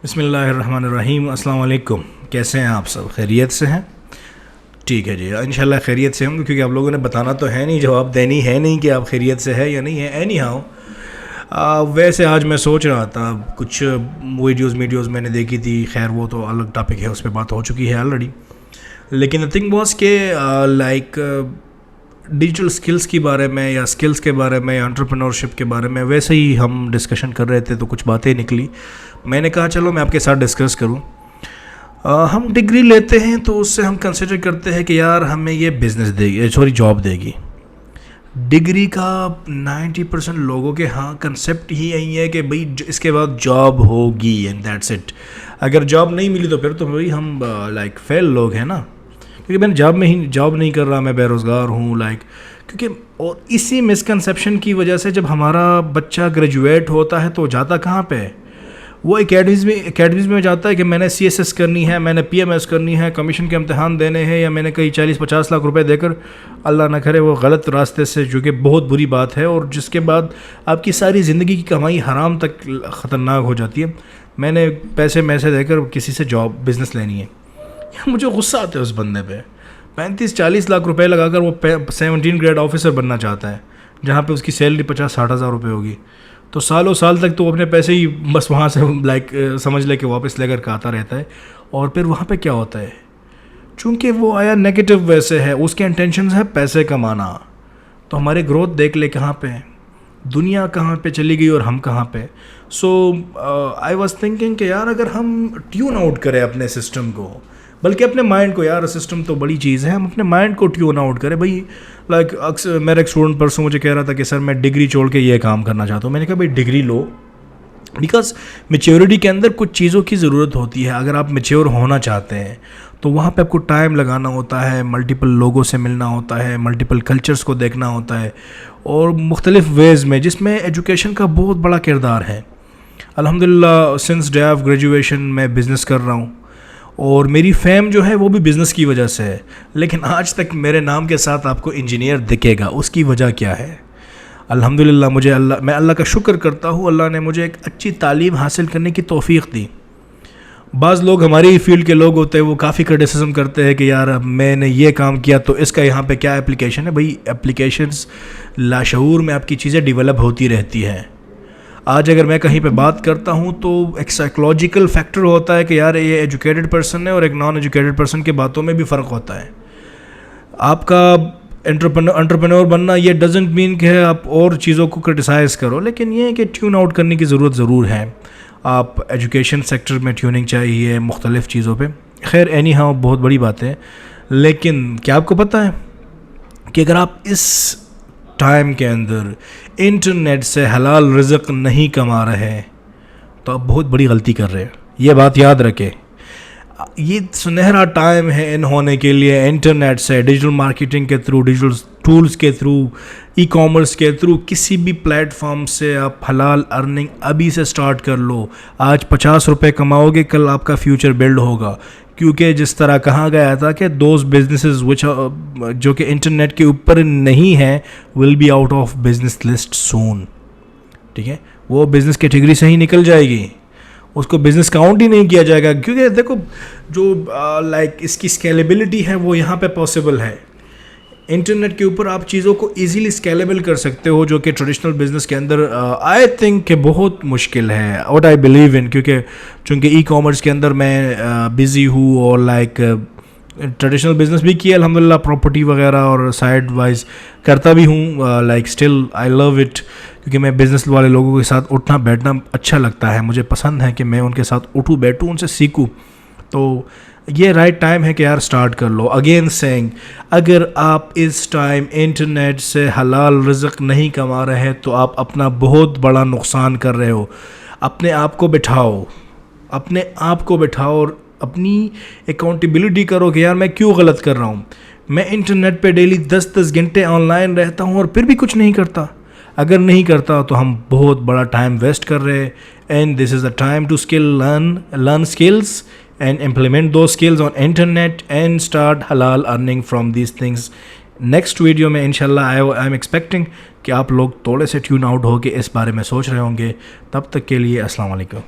بسم اللہ الرحمن الرحیم. السلام علیکم. کیسے ہیں آپ سب؟ خیریت سے ہیں؟ ٹھیک ہے جی، انشاءاللہ خیریت سے ہوں گے، کیونکہ آپ لوگوں نے بتانا تو ہے نہیں، جواب دینی ہے نہیں کہ آپ خیریت سے ہے یا نہیں ہے. اینی ہاؤ ویسے آج میں سوچ رہا تھا کچھ ویڈیوز میں نے دیکھی تھی، خیر وہ تو الگ ٹاپک ہے، اس پہ بات ہو چکی ہے آلریڈی. لیکن the thing was کہ لائک ڈیجیٹل سکلز کے بارے میں یا سکلز کے بارے میں یا انٹرپرینورشپ کے بارے میں ویسے ہی ہم ڈسکشن کر رہے تھے تو کچھ باتیں نکلی. میں نے کہا چلو میں آپ کے ساتھ ڈسکس کروں. ہم ڈگری لیتے ہیں تو اس سے ہم کنسیڈر کرتے ہیں کہ یار ہمیں یہ بزنس دے گی، جاب دے گی. ڈگری کا 90% لوگوں کے کنسیپٹ ہی یہی ہے کہ بھئی اس کے بعد جاب ہوگی اینڈ دیٹس اٹ. اگر جاب نہیں ملی تو پھر تو بھئی ہم لائک فیل لوگ ہیں نا، کیونکہ میں جاب نہیں کر رہا، میں بے روزگار ہوں. لائک کیونکہ اور اسی مسکنسیپشن کی وجہ سے جب ہمارا بچہ گریجویٹ ہوتا ہے تو جاتا کہاں پہ؟ وہ اکیڈمیز میں جاتا ہے کہ میں نے CSS کرنی ہے، میں نے PMS کرنی ہے، کمیشن کے امتحان دینے ہیں، یا میں نے کہیں 40-50 لاکھ روپے دے کر اللہ نہ کرے وہ غلط راستے سے، جو کہ بہت بری بات ہے اور جس کے بعد آپ کی ساری زندگی کی کمائی حرام تک خطرناک ہو جاتی ہے. میں نے پیسے دے کر کسی سے بزنس لینی ہے. مجھے غصہ آتا ہے اس بندے پہ. 35-40 لاکھ روپے لگا کر وہ 17 گریڈ آفیسر بننا چاہتا ہے، جہاں پہ اس کی سیلری 50-60 ہزار روپے ہوگی. تو سالوں سال تک تو اپنے پیسے ہی بس وہاں سے لائک سمجھ لے کہ واپس لے کر کے آتا رہتا ہے. اور پھر وہاں پہ کیا ہوتا ہے، چونکہ وہ آیا نیگیٹو ویسے ہے، اس کے انٹینشنز ہے پیسے کمانا. تو ہمارے گروتھ دیکھ لے کہاں پہ، دنیا کہاں پہ چلی گئی اور ہم کہاں پہ. سو آئی واز تھنکنگ کہ یار اگر ہم ٹیون آؤٹ کریں اپنے سسٹم کو، بلکہ اپنے مائنڈ کو، یار سسٹم تو بڑی چیز ہے، ہم اپنے مائنڈ کو ٹیون آؤٹ کریں. بھائی لائک اکثر میرا ایک اسٹوڈنٹ پرسوں مجھے کہہ رہا تھا کہ سر میں ڈگری چھوڑ کے یہ کام کرنا چاہتا ہوں. میں نے کہا بھائی ڈگری لو، بیکاز میچیورٹی کے اندر کچھ چیزوں کی ضرورت ہوتی ہے. اگر آپ میچیور ہونا چاہتے ہیں تو وہاں پہ آپ کو ٹائم لگانا ہوتا ہے، ملٹیپل لوگوں سے ملنا ہوتا ہے، ملٹیپل کلچرز کو دیکھنا ہوتا ہے، اور مختلف ویز میں، جس میں ایجوکیشن کا بہت بڑا کردار ہے. الحمدللہ سنس ڈے آف گریجویشن میں بزنس کر رہا ہوں، اور میری فیم جو ہے وہ بھی بزنس کی وجہ سے ہے. لیکن آج تک میرے نام کے ساتھ آپ کو انجینئر دکھے گا. اس کی وجہ کیا ہے؟ الحمدللہ میں اللہ کا شکر کرتا ہوں، اللہ نے مجھے ایک اچھی تعلیم حاصل کرنے کی توفیق دی. بعض لوگ ہماری ہی فیلڈ کے لوگ ہوتے ہیں، وہ کافی کرٹیسزم کرتے ہیں کہ یار میں نے یہ کام کیا تو اس کا یہاں پہ کیا اپلیکیشن ہے. بھائی اپلیکیشنز لاشعور میں آپ کی چیزیں ڈیولپ ہوتی رہتی ہیں. آج اگر میں کہیں پہ بات کرتا ہوں تو ایک سائیکولوجیکل فیکٹر ہوتا ہے کہ یار یہ ایجوکیٹڈ پرسن ہے، اور ایک نان ایجوکیٹڈ پرسن کے باتوں میں بھی فرق ہوتا ہے. آپ کا انٹرپرینور بننا یہ ڈزنٹ مین کہ آپ اور چیزوں کو کرٹیسائز کرو، لیکن یہ ہے کہ ٹیون آؤٹ کرنے کی ضرورت ضرور ہے. آپ ایجوکیشن سیکٹر میں ٹیوننگ چاہیے مختلف چیزوں پہ. خیر اینی ہاؤ بہت بڑی بات ہے. لیکن کیا آپ کو پتہ ہے کہ اگر آپ اس ٹائم کے اندر انٹرنیٹ سے حلال رزق نہیں کما رہے تو آپ بہت بڑی غلطی کر رہے ہیں. یہ بات یاد رکھیں. یہ سنہرا ٹائم ہے ان ہونے کے لیے. انٹرنیٹ سے، ڈیجیٹل مارکیٹنگ کے تھرو، ڈیجیٹل ٹولز کے تھرو، ای کامرس کے تھرو، کسی بھی پلیٹ فارم سے آپ حلال ارننگ ابھی سے سٹارٹ کر لو. آج 50 روپے کماؤ گے، کل آپ کا فیوچر بلڈ ہوگا. کیونکہ جس طرح کہا گیا تھا کہ دوز بزنسز جو کہ انٹرنیٹ کے اوپر نہیں ہیں will be out of business list soon. ٹھیک ہے، وہ بزنس کیٹیگری سے ہی نکل جائے گی، اس کو بزنس کاؤنٹ ہی نہیں کیا جائے گا. کیونکہ دیکھو جو لائک اس کی اسکیلیبلٹی ہے وہ یہاں پہ پاسبل ہے. انٹرنیٹ کے اوپر آپ چیزوں کو ایزیلی اسکیلیبل کر سکتے ہو، جو کہ ٹریڈیشنل بزنس کے اندر آئی تھنک کہ بہت مشکل ہے. واٹ آئی بلیو ان، کیونکہ چونکہ ای کامرس کے اندر میں بزی ہوں، اور لائک ٹریڈیشنل بزنس بھی کیا الحمدللہ، پراپرٹی وغیرہ، اور سائڈ وائز کرتا بھی ہوں. Like still I love it, کیونکہ میں بزنس والے لوگوں کے ساتھ اٹھنا بیٹھنا اچھا لگتا ہے. مجھے پسند ہے کہ میں ان کے ساتھ اٹھوں بیٹھوں، ان سے سیکھوں. تو یہ رائٹ ٹائم ہے کہ یار سٹارٹ کر لو. اگین سینگ، اگر آپ اس ٹائم انٹرنیٹ سے حلال رزق نہیں کما رہے تو آپ اپنا بہت بڑا نقصان کر رہے ہو. اپنے آپ کو بٹھاؤ اور اپنی اکاؤنٹیبلٹی کرو کہ یار میں کیوں غلط کر رہا ہوں. میں انٹرنیٹ پہ ڈیلی 10 گھنٹے آن لائن رہتا ہوں اور پھر بھی کچھ نہیں کرتا. اگر نہیں کرتا تو ہم بہت بڑا ٹائم ویسٹ کر رہے ہیں. And this is the time to learn skills and implement those skills on internet and start halal earning from these things. Next video میں انشاءاللہ آئی ایم ایکسپیکٹنگ کہ آپ لوگ تھوڑے سے ٹیون آؤٹ ہو کے اس بارے میں سوچ رہے ہوں گے. تب تک کے لیے السلام علیکم.